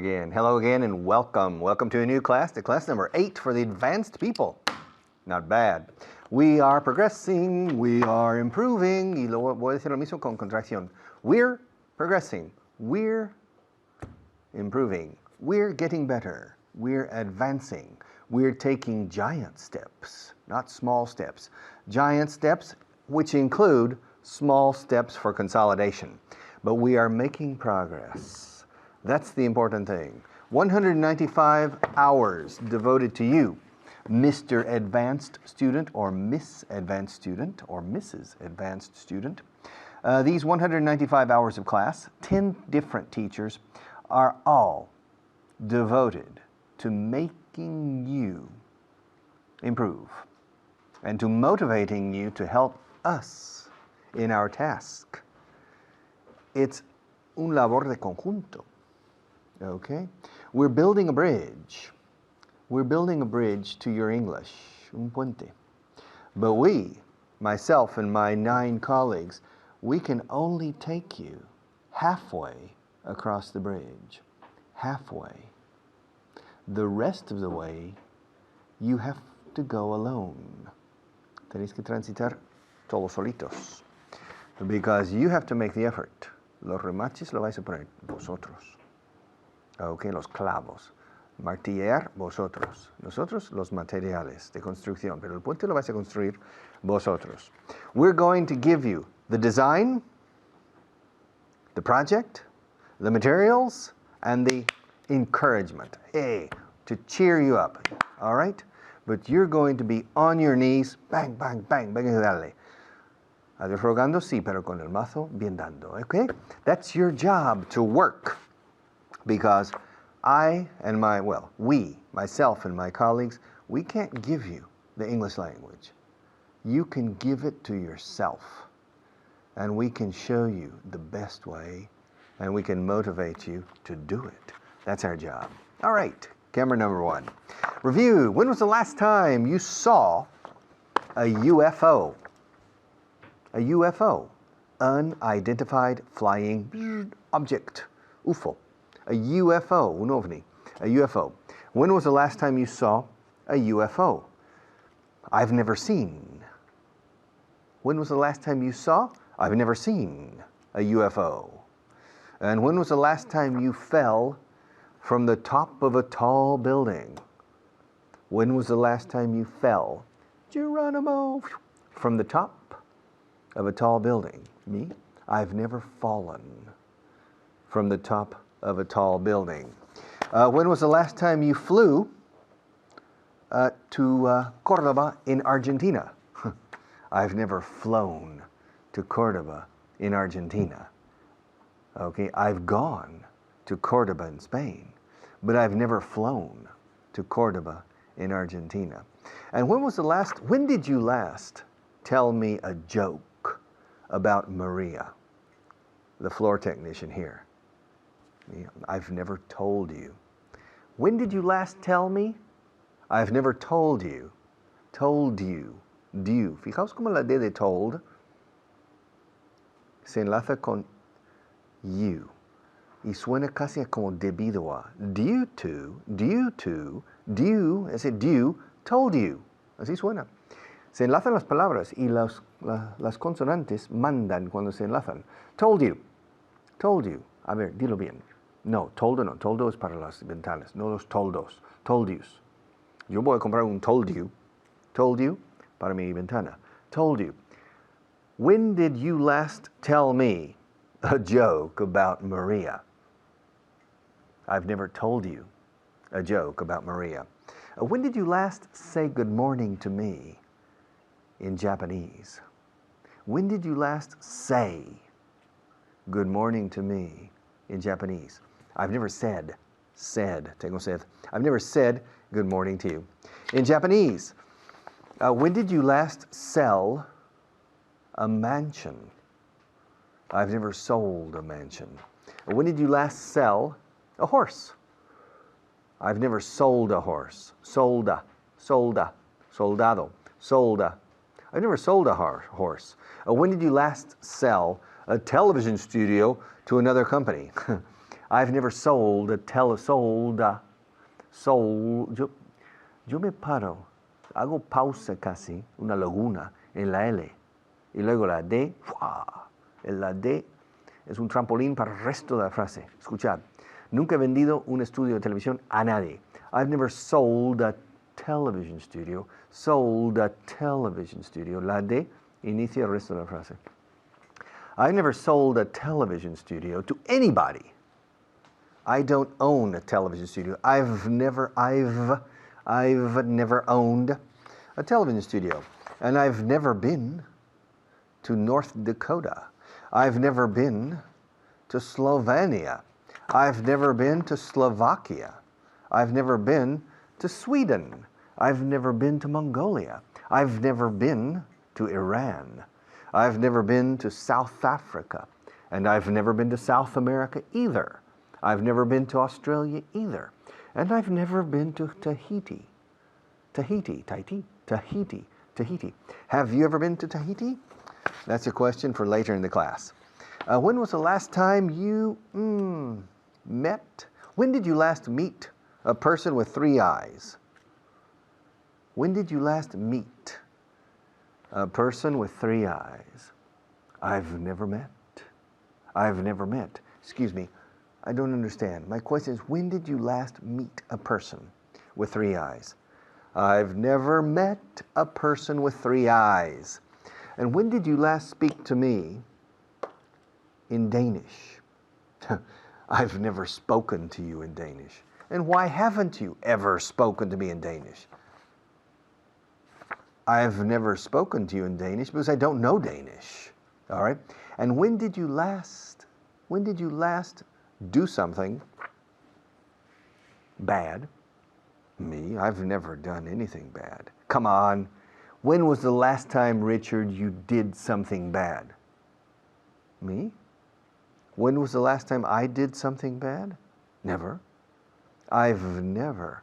again. Hello again and welcome. Welcome to a new class, to class number 8 for the advanced people. Not bad. We are progressing, we are improving, y luego voy a decir lo mismo con contracción. We're progressing, we're improving, we're getting better, we're advancing, we're taking giant steps, not small steps. Giant steps which include small steps for consolidation. But we are making progress. That's the important thing. 195 hours devoted to you, Mr. Advanced Student or Miss Advanced Student or Mrs. Advanced Student. These 195 hours of class, 10 different teachers, are all devoted to making you improve and to motivating you to help us in our task. It's un labor de conjunto, okay? We're building a bridge. We're building a bridge to your English, un puente. But we, myself and my 9 colleagues, we can only take you halfway across the bridge, halfway. The rest of the way, you have to go alone. Tenéis que transitar todos solitos, because you have to make the effort. Los remaches lo vais a poner vosotros. Okay, los clavos. Martillear vosotros. Nosotros los materiales de construcción, pero el puente lo vais a construir vosotros. We're going to give you the design, the project, the materials, and the encouragement. Hey, to cheer you up. All right? But you're going to be on your knees, bang, bang, bang, bang, dale. A Dios rogando, sí, pero con el mazo bien dando, okay? That's your job, to work. Because we, myself and my colleagues, we can't give you the English language. You can give it to yourself. And we can show you the best way, and we can motivate you to do it. That's our job. All right, camera number 1. Review. When was the last time you saw a UFO? A UFO, unidentified flying object, UFO. A UFO, un ovni, a UFO. When was the last time you saw a UFO? I've never seen. When was the last time you saw? I've never seen a UFO. And when was the last time you fell from the top of a tall building? When was the last time you fell, Geronimo, from the top of a tall building? Me? I've never fallen from the top of a tall building. When was the last time you flew to Cordoba in Argentina? I've never flown to Cordoba in Argentina. Okay, I've gone to Cordoba in Spain, but I've never flown to Cordoba in Argentina. And when did you last tell me a joke about Maria, the floor technician here? I've never told you. When did you last tell me? I've never told you. Told you. Do. Fijaos como la D de told se enlaza con you y suena casi como debido a. Due to, ese due, told you. Así suena. Se enlazan las palabras y las consonantes mandan cuando se enlazan. Told you. Told you. A ver, dilo bien. No, toldo no. Toldo es para las ventanas, no los toldos. Told yous. Yo voy a comprar un told you. Told you para mi ventana. Told you. When did you last tell me a joke about Maria? I've never told you a joke about Maria. When did you last say good morning to me in Japanese? When did you last say good morning to me in Japanese? I've never said, tengo sed. I've never said good morning to you. In Japanese, when did you last sell a mansion? I've never sold a mansion. When did you last sell a horse? I've never sold a horse. Soldado, solda. I've never sold a horse. When did you last sell a television studio to another company? I've never sold yo me paro, hago pausa casi, una laguna en la L. Y luego la D, la D es un trampolín para el resto de la frase. Escuchad, nunca he vendido un estudio de televisión a nadie. I've never sold a television studio. Sold a television studio. La D inicia el resto de la frase. I've never sold a television studio to anybody. I don't own a television studio. I've never owned a television studio. And I've never been to North Dakota. I've never been to Slovenia. I've never been to Slovakia. I've never been to Sweden. I've never been to Mongolia. I've never been to Iran. I've never been to South Africa. And I've never been to South America either. I've never been to Australia either. And I've never been to Tahiti. Tahiti. Have you ever been to Tahiti? That's a question for later in the class. When was the last time you met? When did you last meet a person with 3 eyes? When did you last meet a person with 3 eyes? I've never met. Excuse me, I don't understand. My question is, when did you last meet a person with 3 eyes? I've never met a person with 3 eyes. And when did you last speak to me in Danish? I've never spoken to you in Danish. And why haven't you ever spoken to me in Danish? I've never spoken to you in Danish because I don't know Danish. All right? And when did you last do something bad? Me? I've never done anything bad. Come on. When was the last time, Richard, you did something bad? Me? When was the last time I did something bad? Never. I've never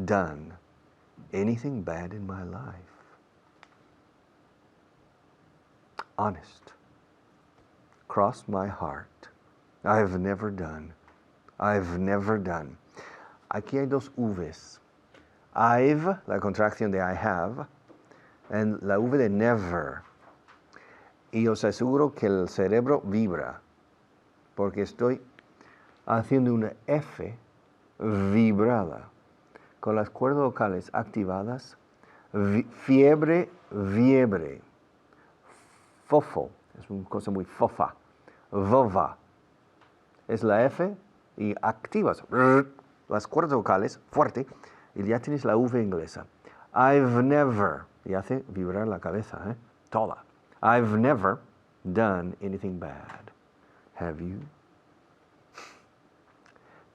done anything bad in my life. Honest. Cross my heart. I've never done. Aquí hay 2 V's. I've, la contracción de I have, and la V de never. Y os aseguro que el cerebro vibra, porque estoy haciendo una F vibrada, con las cuerdas vocales activadas, fiebre, fofo, es una cosa muy fofa, vova, es la F y activas las cuerdas vocales fuerte y ya tienes la V inglesa. I've never, y hace vibrar la cabeza, toda. I've never done anything bad. Have you?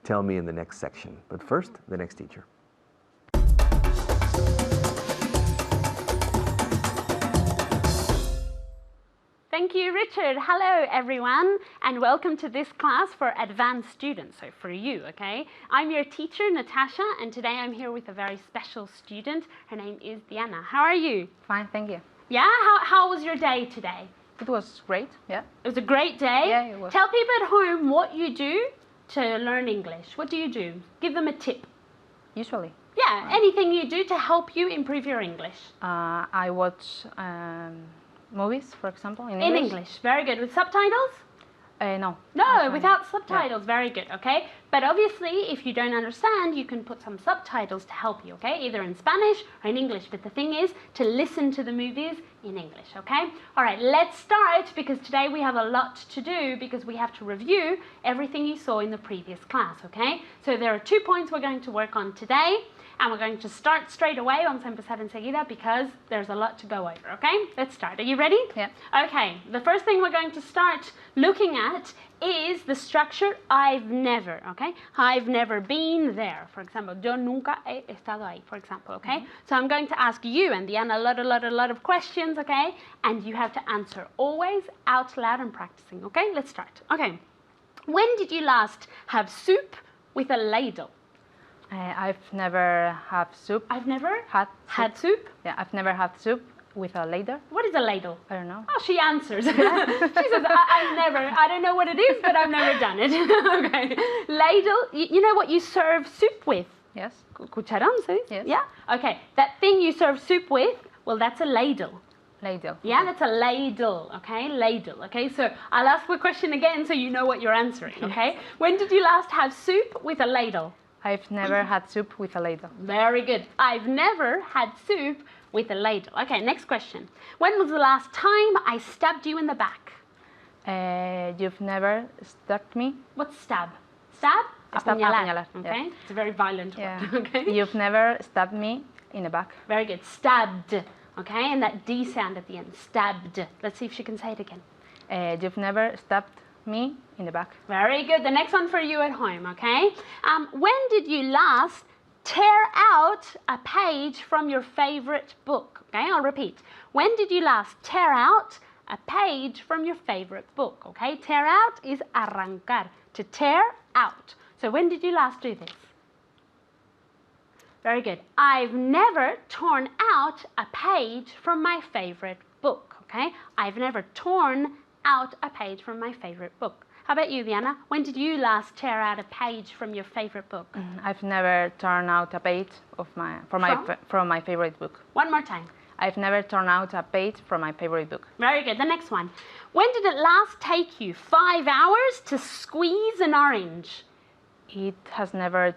Tell me in the next section. But first, the next teacher. Thank you, Richard. Hello, everyone, and welcome to this class for advanced students, so for you, okay? I'm your teacher, Natasha, and today I'm here with a very special student. Her name is Diana. How are you? Fine, thank you. Yeah? How was your day today? It was great, yeah. It was a great day? Yeah, it was. Tell people at home what you do to learn English. What do you do? Give them a tip. Usually. Yeah, anything you do to help you improve your English. I watch movies, for example, in In English. English, very good. With subtitles? No. No, without subtitles, very good, okay? But obviously, if you don't understand, you can put some subtitles to help you, okay? Either in Spanish or in English, but the thing is to listen to the movies in English, okay? All right, let's start, because today we have a lot to do, because we have to review everything you saw in the previous class, okay? So there are 2 points we're going to work on today, and we're going to start straight away. Vamos a empezar enseguida because there's a lot to go over, okay? Let's start. Are you ready? Yeah. Okay, the first thing we're going to start looking at is the structure I've never, okay? I've never been there, for example. Yo nunca he estado ahí, for example, okay? So I'm going to ask you and Diana a lot of questions, okay? And you have to answer always out loud and practicing, okay? Let's start. Okay. When did you last have soup with a ladle? I've never had soup. I've never Had had soup. Yeah, I've never had soup with a ladle? What is a ladle? I don't know. Oh, she answers. She says, I don't know what it is, but I've never done it. Okay. Ladle, you know what you serve soup with? Yes. Cucharón, ¿sí? Yes. Yeah? Okay. That thing you serve soup with, well, that's a ladle. Ladle. Yeah, that's a ladle, okay? Ladle, okay? So I'll ask the question again so you know what you're answering, okay? When did you last have soup with a ladle? I've never had soup with a ladle. Very good. I've never had soup with a ladle. Okay, next question. When was the last time I stabbed you in the back? You've never stabbed me? What's stab? Stab? Stab, apuñalar, okay? yeah. It's a very violent Yeah. word, okay? You've never stabbed me in the back? Very good. Stabbed, okay? And that D sound at the end. Stabbed. Let's see if she can say it again. You've never stabbed me in the back? Very good. The next one for you at home, okay? When did you last tear out a page from your favorite book? Okay, I'll repeat. When did you last tear out a page from your favorite book? Okay, tear out is arrancar, to tear out. So when did you last do this? Very good. I've never torn out a page from my favorite book, okay? I've never torn out a page from my favorite book. How about you, Diana? When did you last tear out a page from your favorite book? I've never torn out a page from my favorite book. One more time. I've never torn out a page from my favorite book. Very good. The next one. When did it last take you 5 hours to squeeze an orange? It has never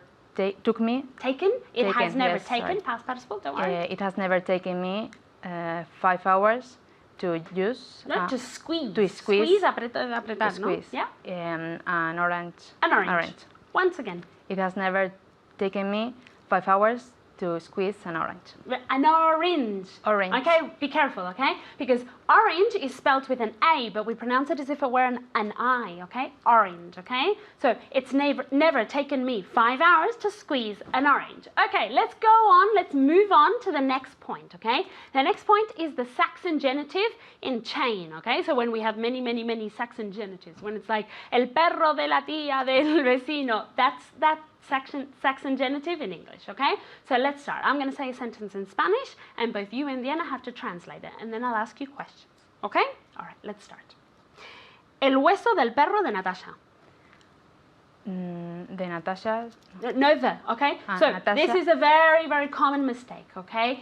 took me. Taken? It Taken, has never yes, taken. sorry. Past participle, don't worry. It has never taken me 5 hours to use. No, to squeeze. To squeeze. Squeeze, apretar, To squeeze. ¿no? Yeah. An orange. An orange. Once again. It has never taken me 5 hours to squeeze an orange. An orange. Orange. Okay, be careful, okay? Because orange is spelled with an A, but we pronounce it as if it were an I, okay? Orange, okay? So it's never taken me 5 hours to squeeze an orange. Okay, let's go on. Let's move on to the next point, okay? The next point is the Saxon genitive in chain, okay? So when we have many Saxon genitives, when it's like el perro de la tía del vecino, that's Saxon genitive in English, okay? So let's start. I'm going to say a sentence in Spanish, and both you and Diana have to translate it, and then I'll ask you questions, okay? All right, let's start. El hueso del perro de Natasha. De Natasha. No the, okay? So Natasha. this is a very common mistake, okay?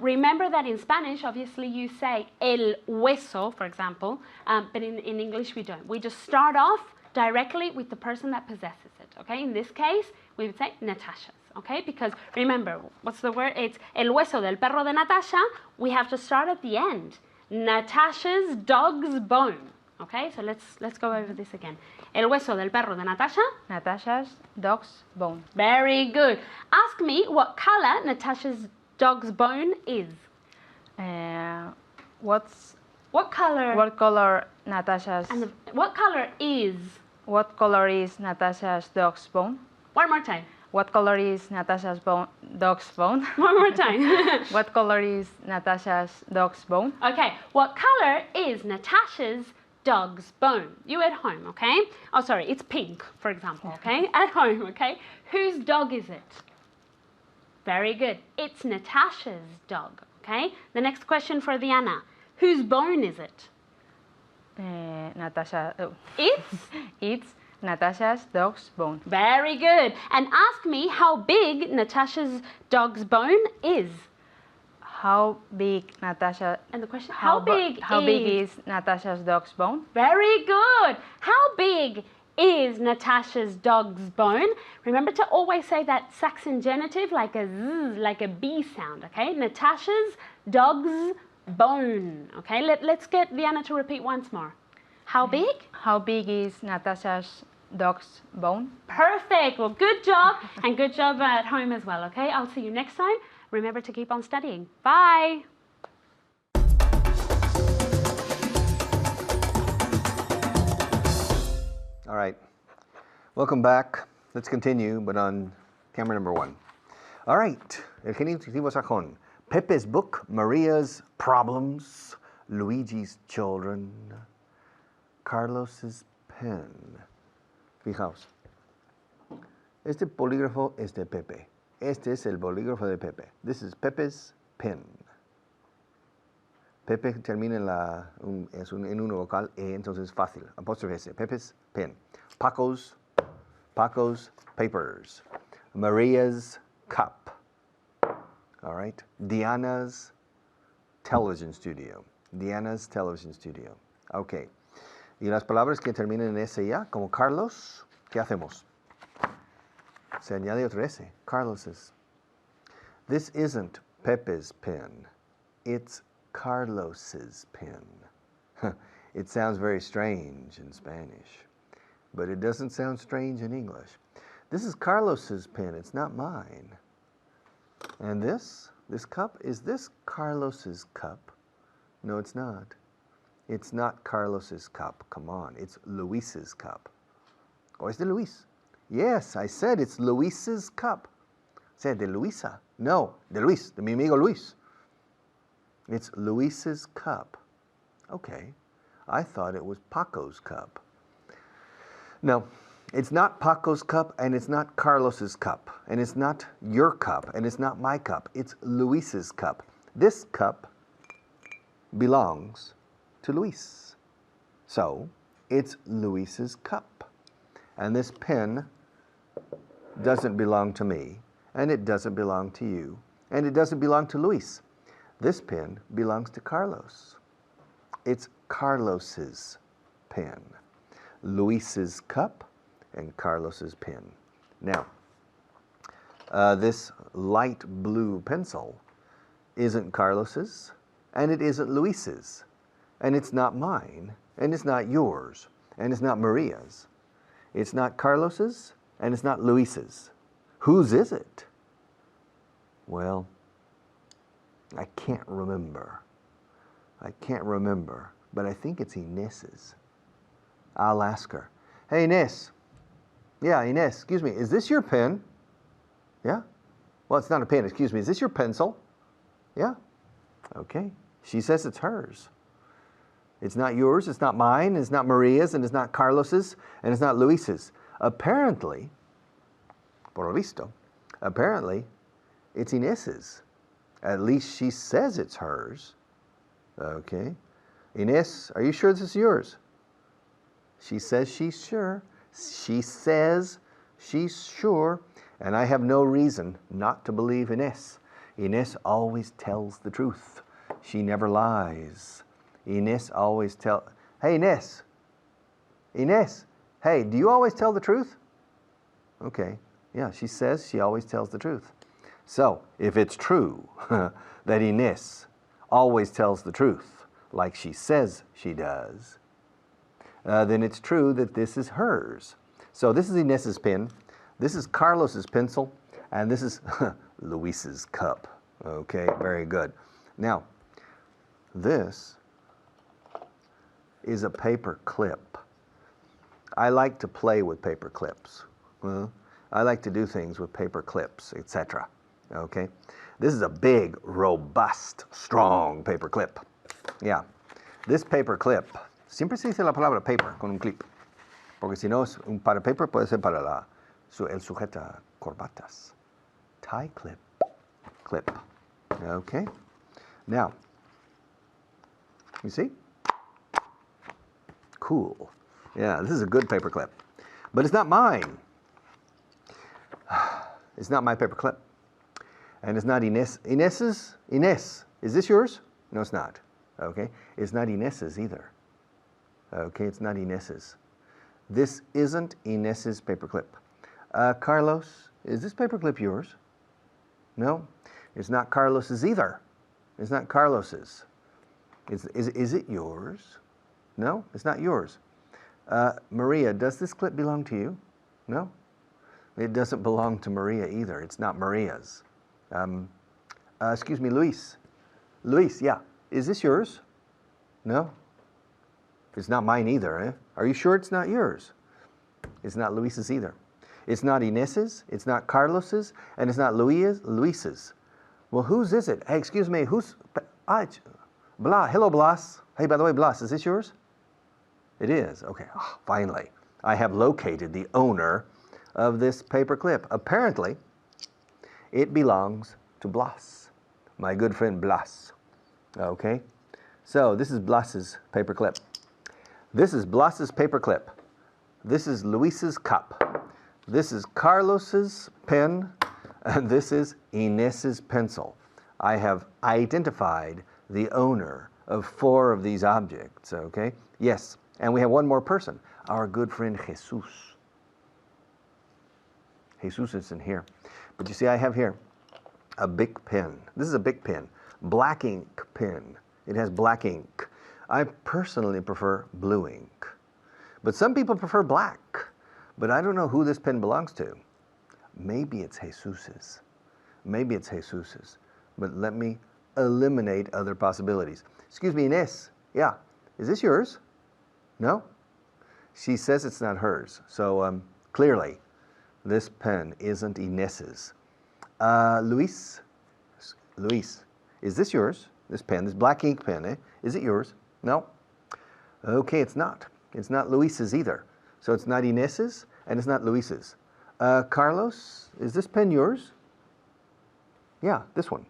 Remember that in Spanish, obviously you say el hueso, for example, but in English we don't. We just start off directly with the person that possesses it, okay? In this case, we would say Natasha's, okay? Because remember, what's the word? It's el hueso del perro de Natasha. We have to start at the end. Natasha's dog's bone, okay? So let's go over this again. El hueso del perro de Natasha. Natasha's dog's bone. Very good. Ask me what color Natasha's dog's bone is. What color? What color Natasha's? And what color is? What color is Natasha's dog's bone? One more time. What color is Natasha's dog's bone? One more time. What color is Natasha's dog's bone? Okay. What color is Natasha's dog's bone? You at home, okay? Oh, sorry. It's pink, for example, okay? At home, okay? Whose dog is it? Very good. It's Natasha's dog, okay? The next question for Diana. Whose bone is it? Natasha. It's Natasha's dog's bone. Very good. And ask me how big Natasha's dog's bone is. How big Natasha? And the question, How big is Natasha's dog's bone? Very good. How big is Natasha's dog's bone? Remember to always say that Saxon genitive like a z, like a B sound, okay? Natasha's dog's bone, okay? Let's get Diana to repeat once more. How big? How big is Natasha's dog's bone? Perfect. Well, good job, and good job at home as well, okay? I'll see you next time. Remember to keep on studying. Bye. All right. Welcome back. Let's continue, but on camera number 1. All right. El genitivo sajón. Pepe's book, Maria's problems, Luigi's children, Carlos's pen. Fijaos. Este polígrafo es de Pepe. Este es el bolígrafo de Pepe. This is Pepe's pen. Pepe termina en una vocal E, entonces es fácil. Apóstrofe S. Pepe's pen. Paco's papers. Maria's cup. All right. Diana's television studio. Diana's television studio. Ok. Y las palabras que terminan en S ya, como Carlos, ¿qué hacemos? Se añade otra S. Carlos's. This isn't Pepe's pen. It's Carlos's pen. It sounds very strange in Spanish, but it doesn't sound strange in English. This is Carlos's pen. It's not mine. And this cup, is this Carlos's cup? No, it's not. It's not Carlos's cup. Come on. It's Luis's cup. ¿O es de Luis? Yes, I said it's Luis's cup. Said de Luisa. No, de Luis, de mi amigo Luis. It's Luis's cup. Okay. I thought it was Paco's cup. No, it's not Paco's cup, and it's not Carlos's cup, and it's not your cup, and it's not my cup. It's Luis's cup. This cup belongs to Luis. So, it's Luis's cup. And this pen doesn't belong to me, and it doesn't belong to you, and it doesn't belong to Luis. This pen belongs to Carlos. It's Carlos's pen. Luis's cup and Carlos's pen. Now, this light blue pencil isn't Carlos's, and it isn't Luis's, and it's not mine, and it's not yours, and it's not Maria's. It's not Carlos's, and it's not Luis's. Whose is it? Well, I can't remember. But I think it's Inés's. I'll ask her. Hey, Inés. Yeah, Inés, excuse me, is this your pen? Yeah? Well, it's not a pen, excuse me. Is this your pencil? Yeah? Okay. She says it's hers. It's not yours, it's not mine, it's not Maria's, and it's not Carlos's, and it's not Luis's. Apparently, por lo visto, apparently, it's Inés's. At least she says it's hers. Okay. Inés, are you sure this is yours? She says she's sure. She says she's sure. And I have no reason not to believe Inés. Inés always tells the truth. She never lies. Inés always tells... Hey, Inés. Inés. Hey, do you always tell the truth? Okay. Yeah, she says she always tells the truth. So, if it's true that Inés always tells the truth, like she says she does, then it's true that this is hers. So this is Inés's pen, this is Carlos's pencil, and this is Luis's cup. Okay, very good. Now, this is a paper clip. I like to play with paper clips. I like to do things with paper clips, etc. Okay? This is a big, robust, strong paper clip. Yeah. This paper clip, siempre se dice la palabra paper con un clip, porque si no es para paper puede ser para el sujeta corbatas. Tie clip. Clip. Okay? Now, you see? Cool. Yeah, this is a good paper clip. But it's not mine. It's not my paper clip. And it's not Inés. Inés's? Inés, is this yours? No, it's not. Okay? It's not Inés's either. Okay, it's not Inés's. This isn't Inés's paperclip. Carlos, is this paperclip yours? No, it's not Carlos's either. It's not Carlos's. Is it yours? No, it's not yours. Maria, does this clip belong to you? No, it doesn't belong to Maria either. It's not Maria's. Excuse me, Luis. Luis, yeah. Is this yours? No. It's not mine either, eh? Are you sure it's not yours? It's not Luis's either. It's not Inés's, it's not Carlos's, and it's not Luis's. Well, whose is it? Hey, excuse me, who's... Blas, hello, Blas. Hey, by the way, Blas, is this yours? It is. Okay, oh, finally. I have located the owner of this paper clip. Apparently, it belongs to Blas, my good friend Blas. Okay? So this is Blas's paperclip. This is Blas's paperclip. This is Luis's cup. This is Carlos's pen. And this is Inés's pencil. I have identified the owner of 4 of these objects, okay? Yes, and we have one more person, our good friend Jesus. Jesus isn't here. But you see, I have here a big pen. This is a big pen, black ink pen. It has black ink. I personally prefer blue ink. But some people prefer black. But I don't know who this pen belongs to. Maybe it's Jesus's. Maybe it's Jesus's. But let me eliminate other possibilities. Excuse me, Inés. Yeah. Is this yours? No? She says it's not hers. So clearly, this pen isn't Inés's. Luis, is this yours? This pen, this black ink pen, eh? Is it yours? No? Okay, it's not. It's not Luis's either. So it's not Inés's and it's not Luis's. Carlos, is this pen yours? Yeah, this one.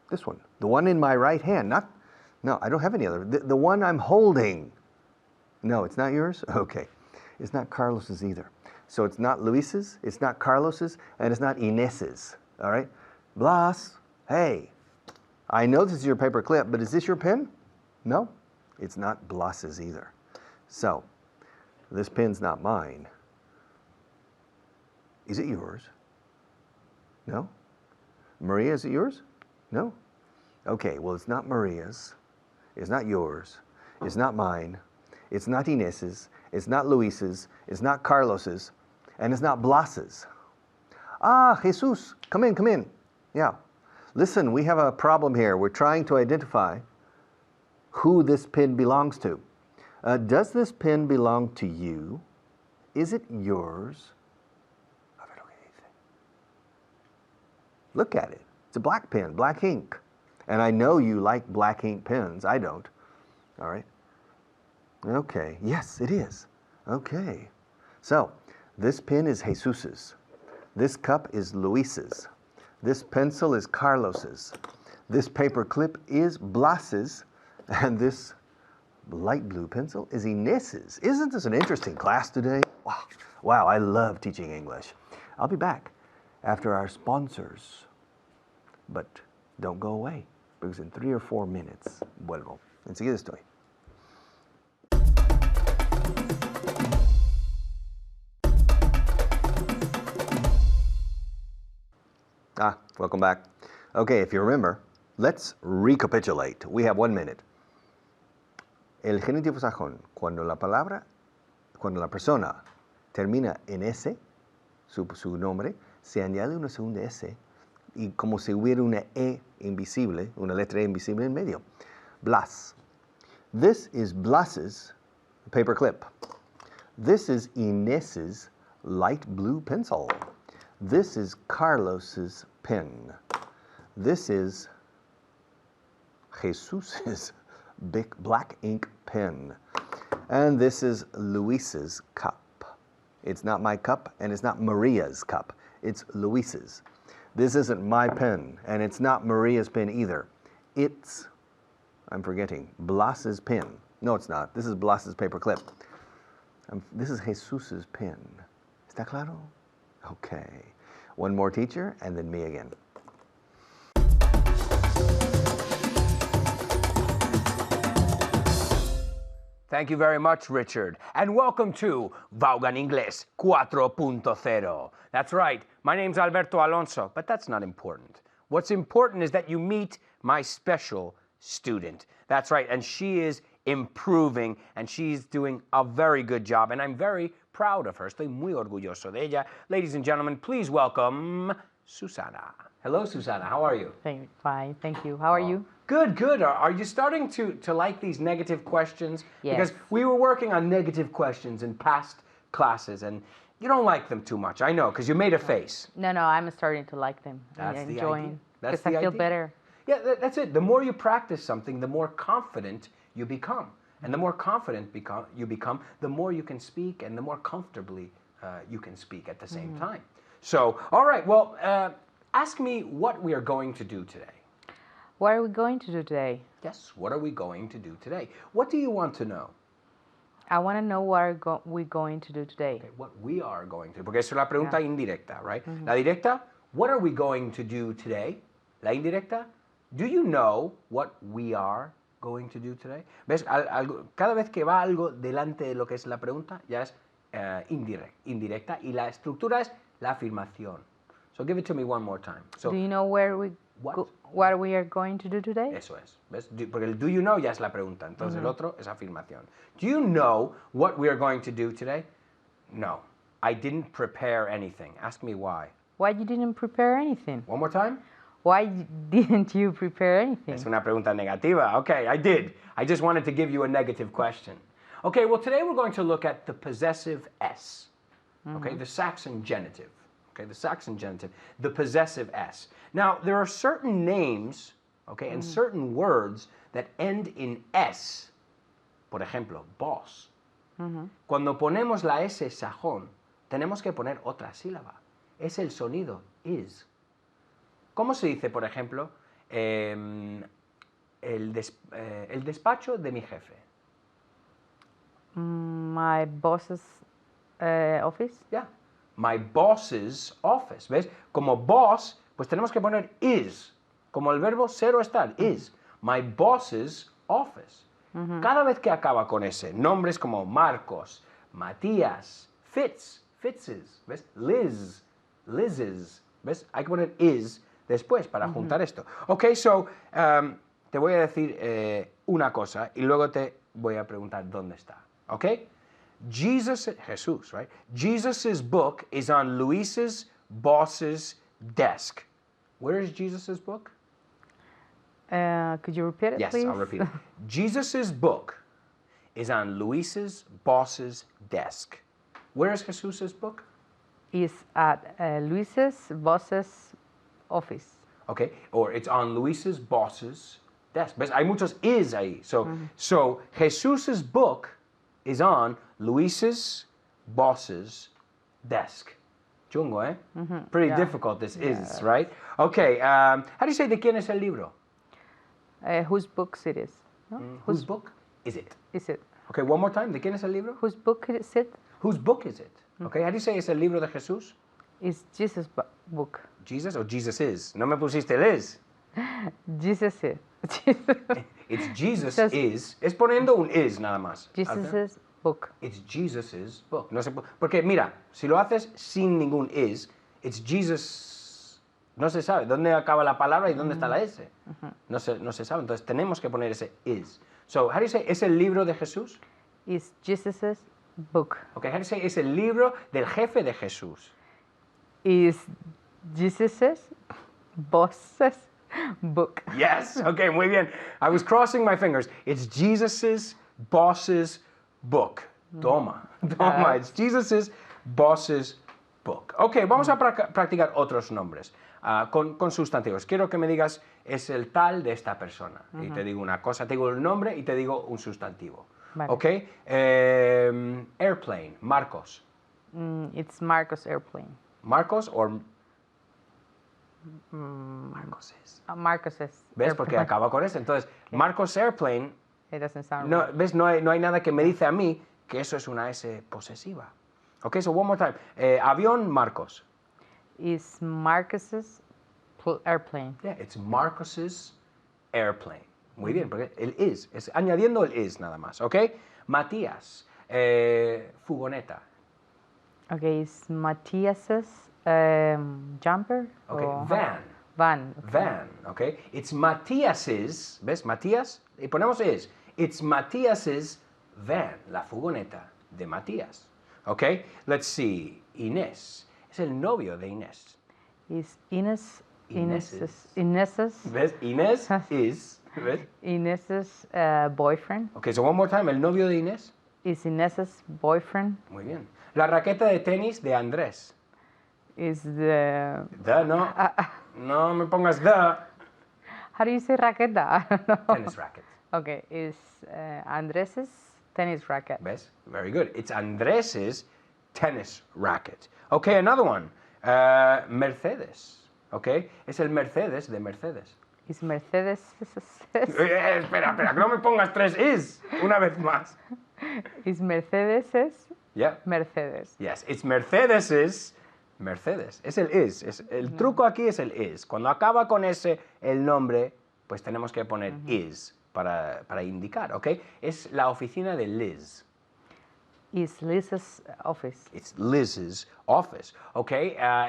This one. The one in my right hand. No, I don't have any other. The one I'm holding. No, it's not yours? Okay. It's not Carlos's either. So it's not Luis's, it's not Carlos's, and it's not Inés's. All right? Blas, hey, I know this is your paper clip, but is this your pen? No, it's not Blas's either. So, this pen's not mine. Is it yours? No? Maria, is it yours? No? Okay, well, it's not Maria's. It's not yours. It's not mine. It's not Inés's. It's not Luis's. It's not Carlos's. And it's not Blas's. Ah, Jesus, come in, come in. Yeah. Listen, we have a problem here. We're trying to identify who this pen belongs to. Does this pen belong to you? Is it yours? Look at it. It's a black pen, black ink. And I know you like black ink pens. I don't. All right. Okay. Yes, it is. Okay. So, this pen is Jesus's. This cup is Luis's. This pencil is Carlos's. This paper clip is Blas's. And this light blue pencil is Inés's. Isn't this an interesting class today? Wow, I love teaching English. I'll be back after our sponsors. But don't go away, because in 3 or 4 minutes, vuelvo. Enseguida estoy. Welcome back. Okay, if you remember, let's recapitulate. We have 1 minute. El genitivo sajón, cuando la persona termina en S, su nombre, se añade una segunda S, y como si hubiera una E invisible, una letra E invisible en medio. Blas. This is Blas's paper clip. This is Inés's light blue pencil. This is Carlos's pen. This is Jesus's big black ink pen. And this is Luis's cup. It's not my cup, and it's not Maria's cup. It's Luis's. This isn't my pen, and it's not Maria's pen either. It's, I'm forgetting, Blas's pen. No, it's not. This is Blas's paper clip. This is Jesus's pen. ¿Está claro? Okay. One more teacher, and then me again. Thank you very much, Richard, and welcome to Vaughan Inglés 4.0. That's right, my name's Alberto Alonso, but that's not important. What's important is that you meet my special student. That's right, and she is improving, and she's doing a very good job, and I'm very proud of her. Estoy muy orgulloso de ella. Ladies and gentlemen, please welcome Susana. Hello, Susana, how are you? Fine, thank you. How are you? Good, good. Are you starting to like these negative questions? Yes. Because we were working on negative questions in past classes, and you don't like them too much. I know, because you made a face. No, I'm starting to like them. That's I'm the enjoying. idea. That's because the I feel idea. better. Yeah, that's it. The more you practice something, the more confident you become. And the more confident you become, the more you can speak, and the more comfortably you can speak at the same time. So, all right, well, ask me what we are going to do today. What are we going to do today? Yes, what are we going to do today? What do you want to know? I want to know what are we going to do today. Okay, what we are going to, porque eso es la pregunta indirecta, right? La directa, what are we going to do today? La indirecta, do you know what we are going to do today? ¿Ves? Cada vez que va algo delante de lo que es la pregunta, ya es indirecta y la estructura es la afirmación. So give it to me one more time. So, Do you know what we are going to do today? eso es, ¿ves? Porque el do you know ya es la pregunta, entonces el otro es afirmación. Do you know what we are going to do today? No, I didn't prepare anything. Ask me why. Why you didn't prepare anything? One more time. Why didn't you prepare anything? Es una pregunta negativa. Okay, I did. I just wanted to give you a negative question. Okay, well today we're going to look at the possessive S. Okay, the Saxon genitive. Okay, the Saxon genitive, the possessive S. Now, there are certain names, okay, and certain words that end in S. Por ejemplo, boss. Cuando ponemos la S sajón, tenemos que poner otra sílaba. Es el sonido is. ¿Cómo se dice, por ejemplo, el despacho de mi jefe? My boss's office. Yeah. My boss's office. ¿Ves? Como boss, pues tenemos que poner is. Como el verbo ser o estar, is. My boss's office. Cada vez que acaba con ese, nombres como Marcos, Matías, Fitz's, ¿ves? Liz's, ¿ves? Hay que poner is después para juntar esto. Ok, so, te voy a decir una cosa y luego te voy a preguntar dónde está. Ok? Jesús, right? Jesus's book is on Luis's boss's desk. Where is Jesus's book? Could you repeat it, Yes, please? I'll repeat it. Jesus's book is on Luis's boss's desk. Where is Jesus's book? Is at Luis's boss's office. Okay, or it's on Luis's boss's desk. ¿Ves? Hay muchos is ahí. So Jesus's book is on Luis's boss's desk. Chungo, eh? Pretty difficult this is, right? Okay, how do you say de quién es el libro? Whose books it is? No? Whose book is it? Is it? Okay, one more time. ¿De quién es el libro? Whose book is it? Whose book is it? Okay, how do you say es el libro de Jesús? It's Jesus' book. Jesus or Jesus is? No me pusiste el is. Jesus is. It's Jesus Says- is. Es poniendo un is nada más. Jesus' book. It's Jesus's book. No sé, porque mira, si lo haces sin ningún is, it's Jesus. No se sabe dónde acaba la palabra y dónde está la S. No se sabe. Entonces tenemos que poner ese is. So, how do you say es el libro de Jesús? It's Jesus' book. Okay, how do you say es el libro del jefe de Jesús? Is Jesus' boss's book. Yes. Okay, muy bien. I was crossing my fingers. It's Jesus's boss's book. Toma. It's Jesus's boss's book. Okay, vamos a practicar otros nombres con sustantivos. Quiero que me digas es el tal de esta persona. Y te digo una cosa, te digo el nombre y te digo un sustantivo. Vale. Okay. Airplane. Marcos. It's Marcos' airplane. Marcos or Marcos es. Marcos's. ¿Ves? Porque airplane. acaba con eso. Entonces, Marcos Airplane, It doesn't sound no, right. ¿ves? No hay nada que me dice a mí que eso es una S posesiva. Ok, so one more time. Avión Marcos. It's Marcos's airplane. Yeah, it's Marcos's airplane. Muy bien, porque el is, es añadiendo el is nada más, ¿ok? Matías, furgoneta. Okay, it's Matthias's jumper. Ok, or- van. Van. Okay. Van, ¿ok? It's Matías's, ¿ves? Matías, y ponemos is. It's Matías's van, la furgoneta de Matías. ¿Ok? Let's see. Inés, es el novio de Inés. It's Inés's ¿Ves? Inés is, ¿ves? Inés's boyfriend. Ok, so one more time. El novio de Inés. Is Inés's boyfriend. Muy bien. La raqueta de tenis de Andrés. Is the No. No me pongas the. how do you say raqueta? I don't know. Tennis racket. Okay, is Andrés's tennis racket. ¿Ves? Very good. It's Andrés's tennis racket. Okay, another one. Mercedes. Okay, es el Mercedes de Mercedes. Is Mercedes? Espera, que no me pongas 3 is. Una vez más. Is Mercedes? Yeah. Mercedes. Yes, it's Mercedes's. Mercedes. Es el is. El truco aquí es el is. Cuando acaba con ese el nombre, pues tenemos que poner is para indicar, ¿ok? Es la oficina de Liz. Is Liz's office? It's Liz's office, ¿ok?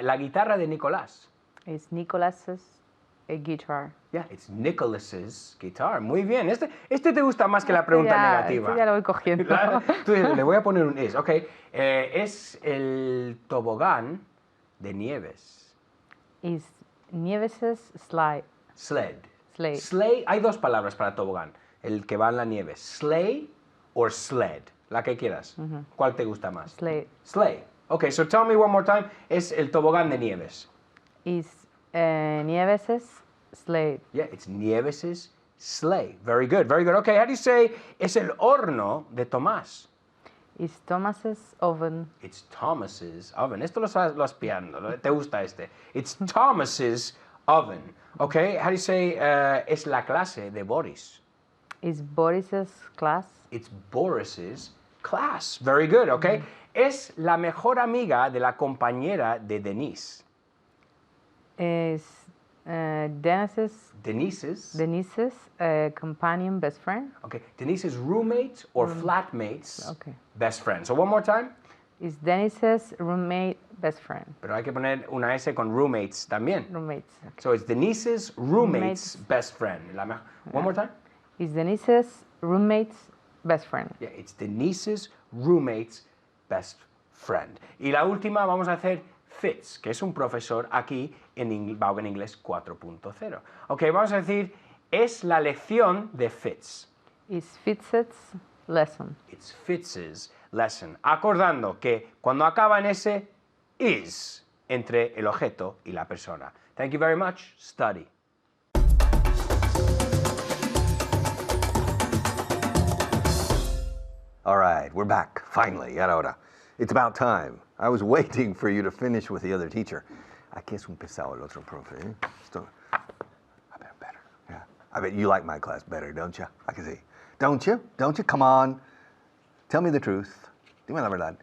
La guitarra de Nicolás. Is Nicholas's guitar? Yeah, it's Nicholas's guitar. Muy bien. Este te gusta más que la pregunta negativa. Este ya lo voy cogiendo. Tú dices, le voy a poner un is, ¿ok? Es el tobogán de Nieves. Is Nieves's slide? Sled. Sleigh. Sleigh, hay 2 palabras para tobogán, el que va en la nieve. Sleigh or sled, la que quieras. ¿Cuál te gusta más? Sleigh. Sleigh. Okay, so tell me one more time. Es el tobogán de Nieves. Is Nieves's sleigh? Yeah, it's Nieves's sleigh. Very good, very good. Okay, how do you say es el horno de Tomás? Is Thomas's oven? It's Thomas's oven. Esto lo has pillando, ¿no? Te gusta este. It's Thomas's oven. Okay, how do you say es la clase de Boris? Is Boris's class? It's Boris's class. Very good, okay? Es la mejor amiga de la compañera de Denise. Is Denise's companion best friend? Okay, Denise's roommate or flatmate's Okay. best friend. So one more time. Is Denise's roommate best friend? Pero hay que poner una S con roommates también. Roommates. Okay. So it's Denise's roommate's best friend. One more time. Is Denise's roommate's best friend? Yeah, it's Denise's roommate's best friend. Y la última vamos a hacer Fitz, que es un profesor aquí en Vaughan Inglés 4.0. Ok, vamos a decir, es la lección de Fitz. Is Fitz's lesson? It's Fitz's lesson. Acordando que cuando acaba en ese, is entre el objeto y la persona. Thank you very much. Study. All right, we're back, finally, ya era hora. It's about time. I was waiting for you to finish with the other teacher. Aquí es un pesado el otro profe, ¿eh? I bet better, yeah. I bet you like my class better, don't you? I can see. Don't you? Don't you? Come on. Tell me the truth. Dime la verdad.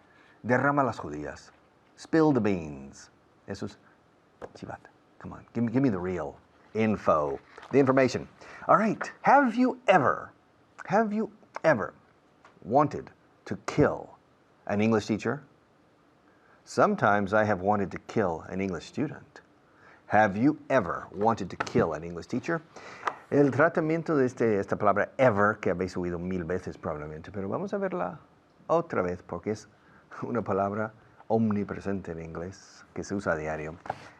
Derrama las judías. Spill the beans. Eso es chivata. Come on, give me the real info, the information. All right, have you ever wanted to kill an English teacher? Sometimes I have wanted to kill an English student. Have you ever wanted to kill an English teacher? El tratamiento de esta palabra ever, que habéis oído 1000 veces probablemente, pero vamos a verla otra vez porque es una palabra omnipresente en inglés que se usa a diario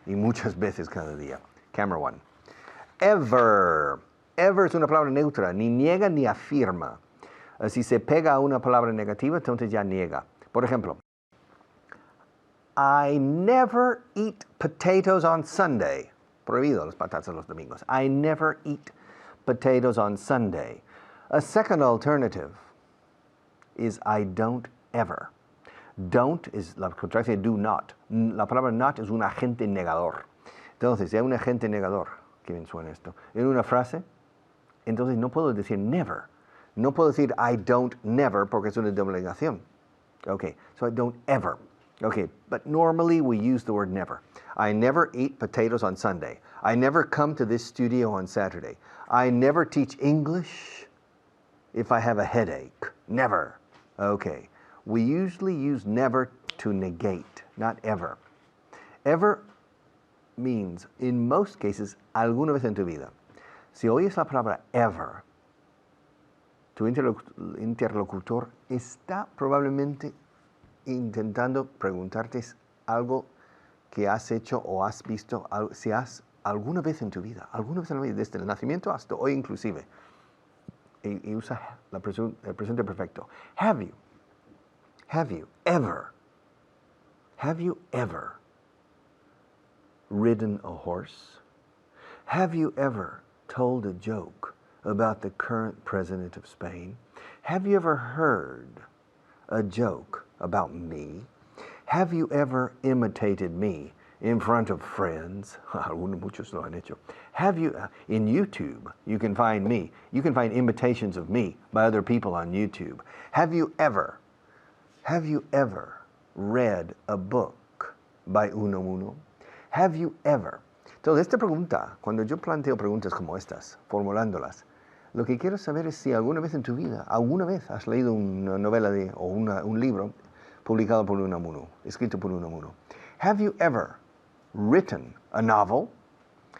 y muchas veces cada día. Camera 1. Ever. Ever es una palabra neutra, ni niega ni afirma. Si se pega a una palabra negativa, entonces ya niega. Por ejemplo, I never eat potatoes on Sunday. Prohibido las patatas los domingos. I never eat potatoes on Sunday. A second alternative is I don't ever. Don't es la contracción de do not. La palabra not es un agente negador. Entonces, si hay un agente negador, qué bien suena esto, en una frase, entonces no puedo decir never. No puedo decir I don't never porque es una doble negación. Okay, so I don't ever. Okay, but normally we use the word never. I never eat potatoes on Sunday. I never come to this studio on Saturday. I never teach English if I have a headache. Never. Okay, we usually use never to negate, not ever. Ever means, in most cases, alguna vez en tu vida. Si oyes la palabra ever, tu interlocutor está probablemente intentando preguntarte algo que has hecho o has visto, si has alguna vez en tu vida, desde el nacimiento hasta hoy inclusive, y usa el presente perfecto. Have you ever ridden a horse? Have you ever told a joke about the current president of Spain? Have you ever heard a joke about me? Have you ever imitated me in front of friends. Algunos, muchos lo han hecho. Have you, in YouTube, you can find me. You can find imitations of me by other people on YouTube. Have you ever read a book by uno? Have you ever? Entonces, esta pregunta, cuando yo planteo preguntas como estas, formulándolas, lo que quiero saber es si alguna vez en tu vida, alguna vez has leído una novela o un libro publicado por Unamuno, escrito por Unamuno. Have you ever written a novel?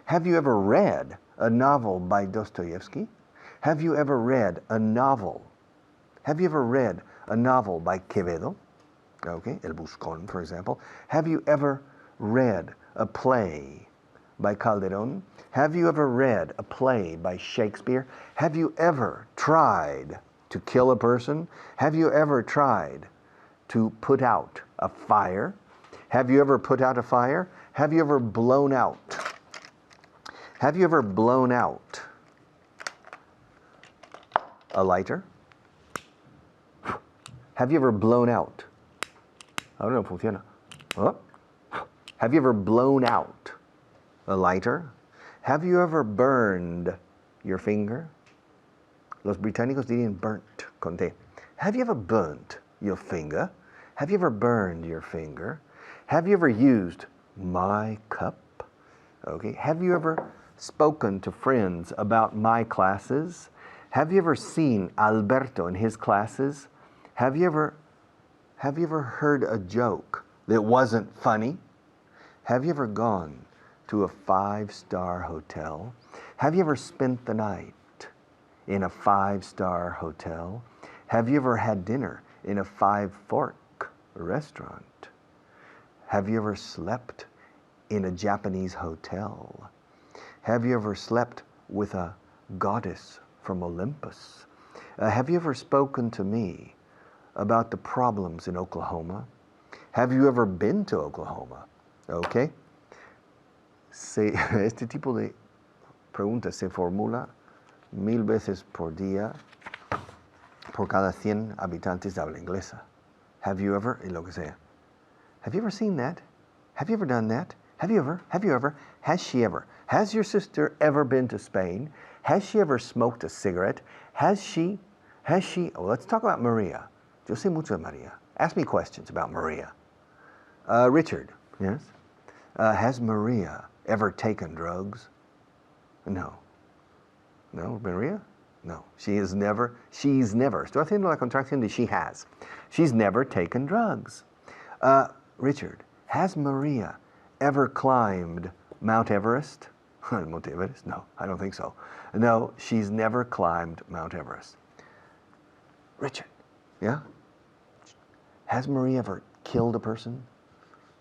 Have you ever read a novel by Dostoevsky? Have you ever read a novel? Have you ever read a novel by Quevedo? Okay, El Buscón, for example. Have you ever read a play by Calderón? Have you ever read a play by Shakespeare? Have you ever tried to kill a person? Have you ever tried to put out a fire? Have you ever put out a fire? Have you ever blown out? Have you ever blown out a lighter? Have you ever blown out? Ahora no funciona. Oh. Have you ever blown out a lighter? Have you ever burned your finger? Los británicos dirían burnt con T. Have you ever burnt your finger? Have you ever burned your finger? Have you ever used my cup? Okay. Have you ever spoken to friends about my classes? Have you ever seen Alberto in his classes? Have you ever heard a joke that wasn't funny? Have you ever gone to a 5-star hotel? Have you ever spent the night in a 5-star hotel? Have you ever had dinner in a 5-fork restaurant? Have you ever slept in a Japanese hotel? Have you ever slept with a goddess from Olympus? Have you ever spoken to me about the problems in Oklahoma? Have you ever been to Oklahoma? Okay. Este tipo de preguntas se formula 1000 veces por día por cada 100 habitantes de habla inglesa. Have you ever, y lo que sea. Have you ever seen that? Have you ever done that? Have you ever? Have you ever? Has she ever? Has your sister ever been to Spain? Has she ever smoked a cigarette? Has she, well, let's talk about Maria. Yo sé mucho de Maria. Ask me questions about Maria. Richard, yes? Has Maria ever taken drugs? No. No, Maria? No. She's never. Estoy haciendo la contracción de she has. She's never taken drugs. Richard, has Maria ever climbed Mount Everest? Mount Everest? No, I don't think so. No, she's never climbed Mount Everest. Richard, yeah? Has Maria ever killed a person?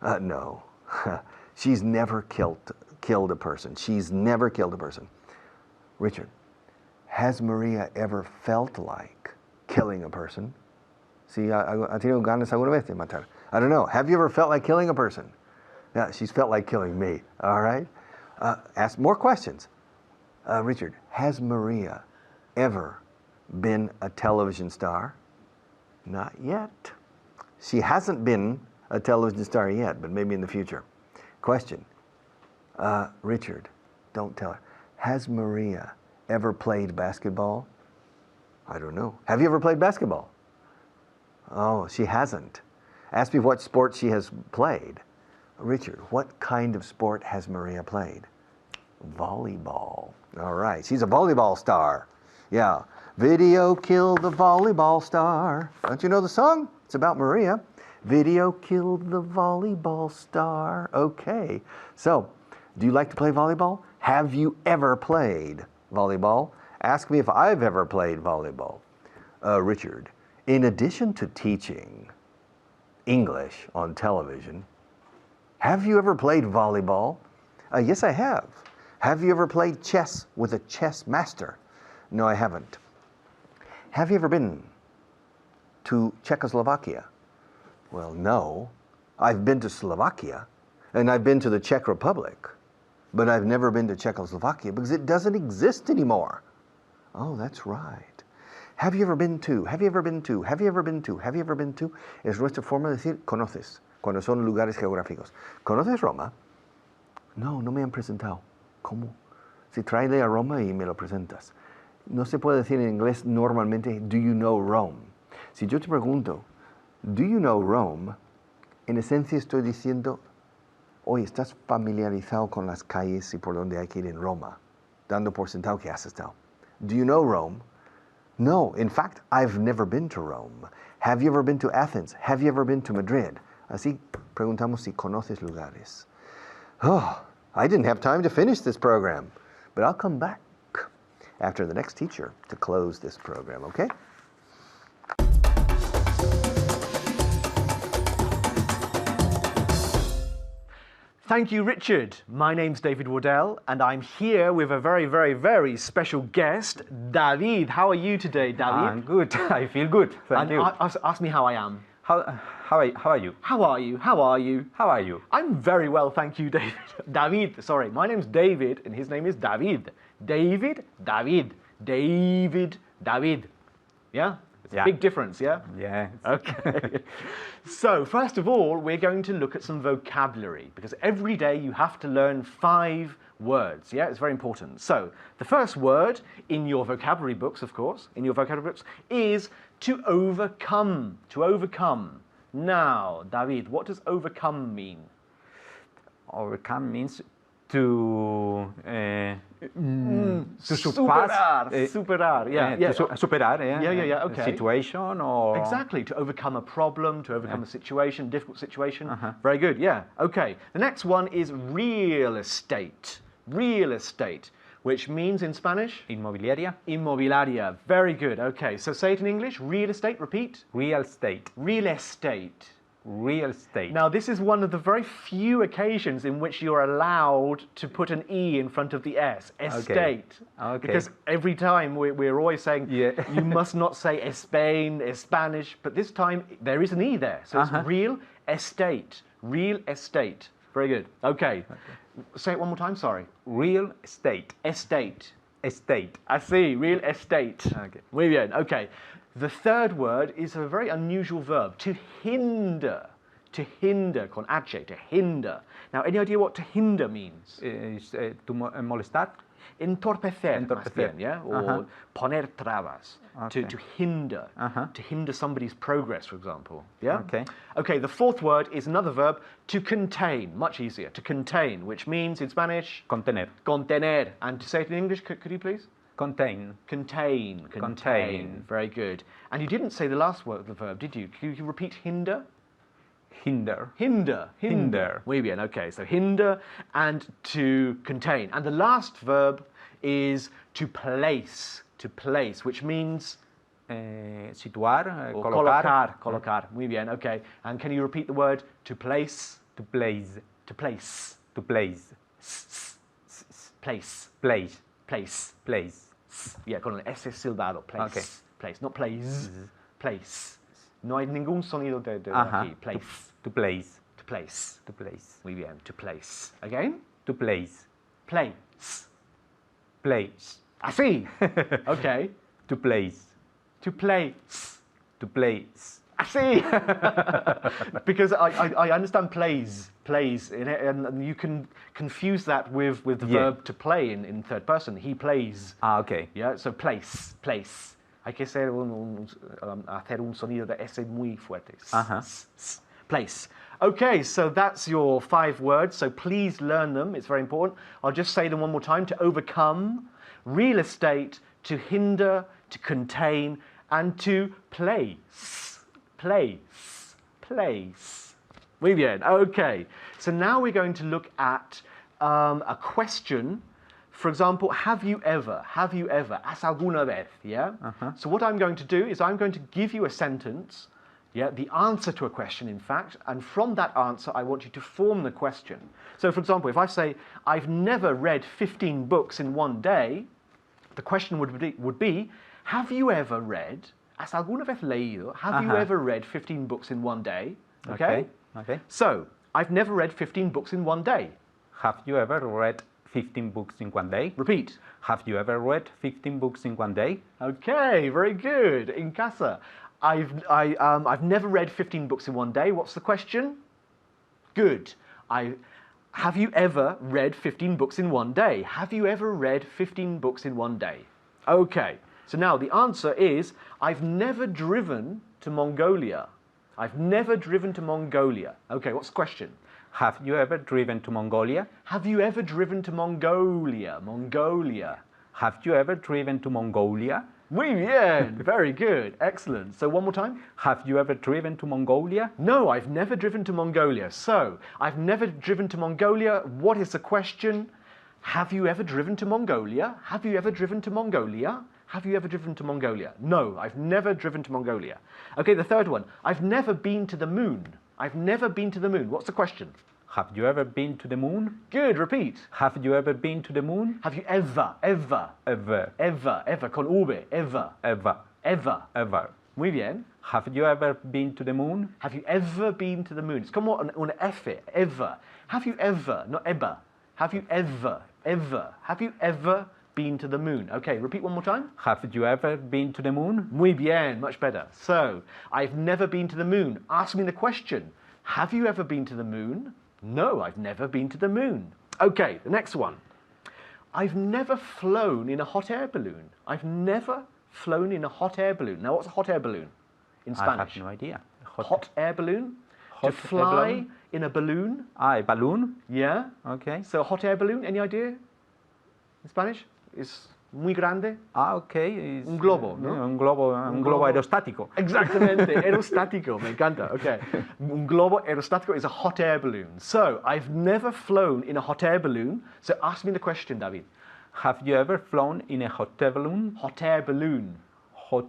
No. She's never killed a person. She's never killed a person. Richard, has Maria ever felt like killing a person? Sí, ha tenido ganas alguna vez de matar. I don't know. Have you ever felt like killing a person? Yeah, she's felt like killing me. All right? Ask more questions. Richard, has Maria ever been a television star? Not yet. She hasn't been a television star yet, but maybe in the future. Question. Richard, don't tell her. Has Maria ever played basketball? I don't know. Have you ever played basketball? Oh, she hasn't. Ask me what sport she has played. Richard, what kind of sport has Maria played? Volleyball. All right. She's a volleyball star. Yeah. Video killed the volleyball star. Don't you know the song? It's about Maria. Video killed the volleyball star. Okay. So, do you like to play volleyball? Have you ever played volleyball? Ask me if I've ever played volleyball. Richard, in addition to teaching English on television, have you ever played volleyball? Yes, I have. Have you ever played chess with a chess master? No, I haven't. Have you ever been to Czechoslovakia? Well, no. I've been to Slovakia, and I've been to the Czech Republic, but I've never been to Czechoslovakia because it doesn't exist anymore. Oh, that's right. Have you ever been to? Have you ever been to? Have you ever been to? Have you ever been to? Es nuestra forma de decir conoces, cuando son lugares geográficos. ¿Conoces Roma? No, no me han presentado. ¿Cómo? Si tráele a Roma y me lo presentas. No se puede decir en inglés normalmente, do you know Rome? Si yo te pregunto, do you know Rome? En esencia estoy diciendo, oye, ¿estás familiarizado con las calles y por dónde hay que ir en Roma? Dando por sentado que has estado. Do you know Rome? No, in fact, I've never been to Rome. Have you ever been to Athens? Have you ever been to Madrid? Así preguntamos si conoces lugares. Oh, I didn't have time to finish this program, but I'll come back after the next teacher to close this program, okay? Thank you, Richard. My name's David Wardell, and I'm here with a very, very, very special guest, David. How are you today, David? I'm good. I feel good. Thank you. Ask me how I am. How are you? How are you? How are you? How are you? I'm very well, thank you, David. David, sorry. My name's David, and his name is David. David, David. David, David. Yeah? It's a big difference, yeah? Yeah. Okay. So, first of all, we're going to look at some vocabulary, because every day you have to learn 5 words, yeah? It's very important. So, the first word in your vocabulary books, of course, is to overcome. To overcome. Now, David, what does overcome mean? Overcome means to Superar, superar, yeah, okay. A situation or exactly, to overcome a problem, to overcome a situation, difficult situation. Very good, yeah. Okay. The next one is real estate. Real estate, which means in Spanish? Inmobiliaria. Inmobiliaria. Very good. Okay. So say it in English. Real estate. Repeat. Real estate. Real estate. Real estate. Now, this is one of the very few occasions in which you're allowed to put an E in front of the S. Estate. Okay. Because every time we're always saying, you must not say España, Spanish, but this time there is an E there. So it's real estate. Real estate. Very good. Okay. Say it one more time, sorry. Real estate. Estate. Estate. I see. Real estate. Okay. Muy bien. Okay. The third word is a very unusual verb, to hinder. To hinder, con H, to hinder. Now, any idea what to hinder means? To molestar. Entorpecer, Entorpecer. más bien, yeah? Or poner trabas. Okay. To hinder. To hinder somebody's progress, for example. Yeah? Okay. Okay, the fourth word is another verb, to contain. Much easier. To contain, which means in Spanish? Contener. Contener. And to say it in English, could you please? Contain. Contain. Contain. Very good. And you didn't say the last word of the verb, did you? Could you repeat hinder? Hinder. Hinder. Hinder. Muy bien. Okay. So hinder and to contain. And the last verb is to place. To place, which means Situar. or Colocar. Colocar. Muy bien. Okay. And can you repeat the word to place? To place. To place. To place. Place. Place. Place. Place. Yeah, con el S silbado. Place. Okay. Place. Not plays. Place. No hay ningún sonido de aquí. Place. To place. To place. To place. Muy bien. To place. Again? To place. Place. Place. Así. Okay. To place. To place. To place. Así. Because I understand plays. Plays. And you can confuse that with the verb to play in third person. He plays. Okay. Yeah, so place. Place. Hay que hacer hacer un sonido de S muy fuerte. Place. Okay, so that's your 5 words. So please learn them. It's very important. I'll just say them one more time. To overcome, real estate, to hinder, to contain, and to place. Place. Place. Muy bien. Okay. So now we're going to look at a question. For example, have you ever, has alguna vez, yeah? So what I'm going to do is I'm going to give you a sentence, yeah, the answer to a question, in fact, and from that answer, I want you to form the question. So, for example, if I say, I've never read 15 books in one day, the question would be have you ever read, has alguna vez leído, have you ever read 15 books in one day? Okay? Okay. So, I've never read 15 books in one day. Have you ever read 15 books in one day? Repeat. Have you ever read 15 books in one day? Okay, very good. In casa. I've never read 15 books in one day. What's the question? Good. Have you ever read 15 books in one day? Have you ever read 15 books in one day? Okay, so now the answer is, I've never driven to Mongolia. I've never driven to Mongolia. Okay, what's the question? Have you ever driven to Mongolia? Have you ever driven to Mongolia? Mongolia. Have you ever driven to Mongolia? Muy bien, very good, excellent. So one more time. Have you ever driven to Mongolia? No, I've never driven to Mongolia. So, I've never driven to Mongolia. What is the question? Have you ever driven to Mongolia? Have you ever driven to Mongolia? Have you ever driven to Mongolia? No, I've never driven to Mongolia. Okay, the third one. I've never been to the moon. I've never been to the moon. What's the question? Have you ever been to the moon? Good, repeat. Have you ever been to the moon? Have you ever, con V, ever. Muy bien. Have you ever been to the moon? Have you ever been to the moon? It's como un F, ever. Have you ever, not ever. Have you ever been to the moon? Okay, repeat one more time. Have you ever been to the moon? Muy bien, much better. So, I've never been to the moon. Ask me the question. Have you ever been to the moon? No, I've never been to the moon. Okay, the next one. I've never flown in a hot air balloon. I've never flown in a hot air balloon. Now, what's a hot air balloon in Spanish? I have no idea. Hot air balloon? Hot to fly air balloon? in a balloon? A balloon? Yeah. Okay. So, a hot air balloon, any idea? In Spanish? Is muy grande? Okay. Un globo, ¿no? Un globo aerostático. Exactamente, aerostático, me encanta. Okay. Un globo aerostático is a hot air balloon. So, I've never flown in a hot air balloon. So, ask me the question, David. Have you ever flown in a hot air balloon? Hot air balloon. Hot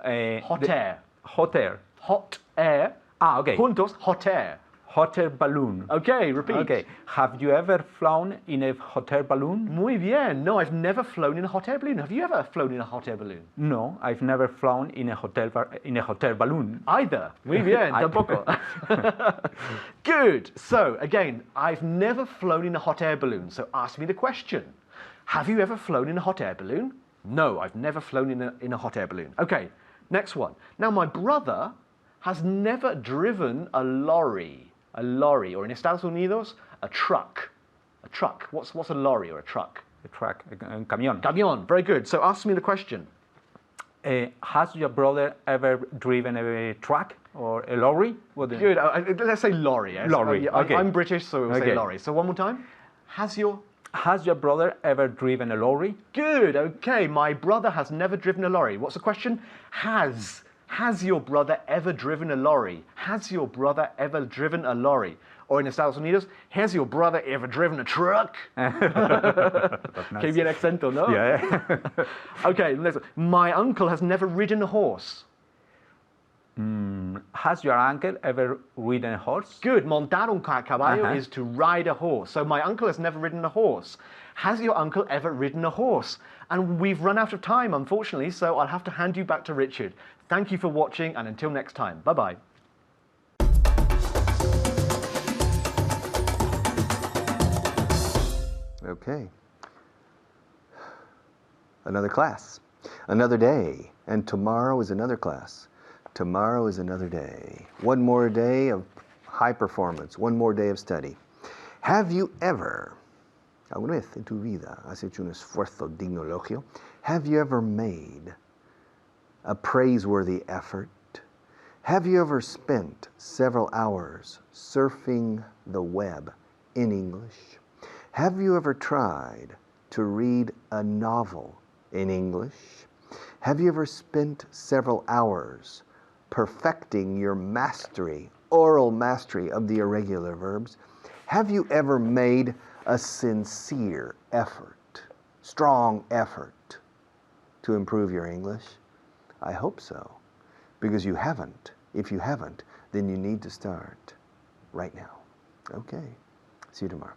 air. Hot air. Hot air. Okay. Juntos, hot air. Hot air balloon. Okay, repeat. Okay. Have you ever flown in a hot air balloon? Muy bien. No, I've never flown in a hot air balloon. Have you ever flown in a hot air balloon? No, I've never flown in a hot air balloon. Either. Muy bien. Tampoco. Good. So, again, I've never flown in a hot air balloon. So, ask me the question. Have you ever flown in a hot air balloon? No, I've never flown in a hot air balloon. Okay, next one. Now, my brother has never driven a lorry. A lorry, or in Estados Unidos, a truck. A truck. What's a lorry or a truck? A truck, a camión. Camión, very good. So ask me the question. Has your brother ever driven a truck or a lorry? Good. Let's say lorry. Yes? Lorry. Okay. I'm British, so we'll say lorry. So one more time. Has your brother ever driven a lorry? Good. Okay. My brother has never driven a lorry. What's the question? Has your brother ever driven a lorry? Has your brother ever driven a lorry? Or in Estados Unidos, has your brother ever driven a truck? Que bien accento, no? Yeah. Okay, next one. My uncle has never ridden a horse. Has your uncle ever ridden a horse? Good. Montar un caballo is to ride a horse. So my uncle has never ridden a horse. Has your uncle ever ridden a horse? And we've run out of time, unfortunately, so I'll have to hand you back to Richard. Thank you for watching, and until next time, bye-bye. Okay. Another class, another day, and tomorrow is another class. Tomorrow is another day. One more day of high performance, one more day of study. Have you ever, alguna vez en tu vida has hecho un esfuerzo digno elogio? Have you ever made a praiseworthy effort? Have you ever spent several hours surfing the web in English? Have you ever tried to read a novel in English? Have you ever spent several hours perfecting your mastery, oral mastery of the irregular verbs? Have you ever made a sincere effort, strong effort to improve your English? I hope so, because you haven't. If you haven't, then you need to start right now. Okay, see you tomorrow.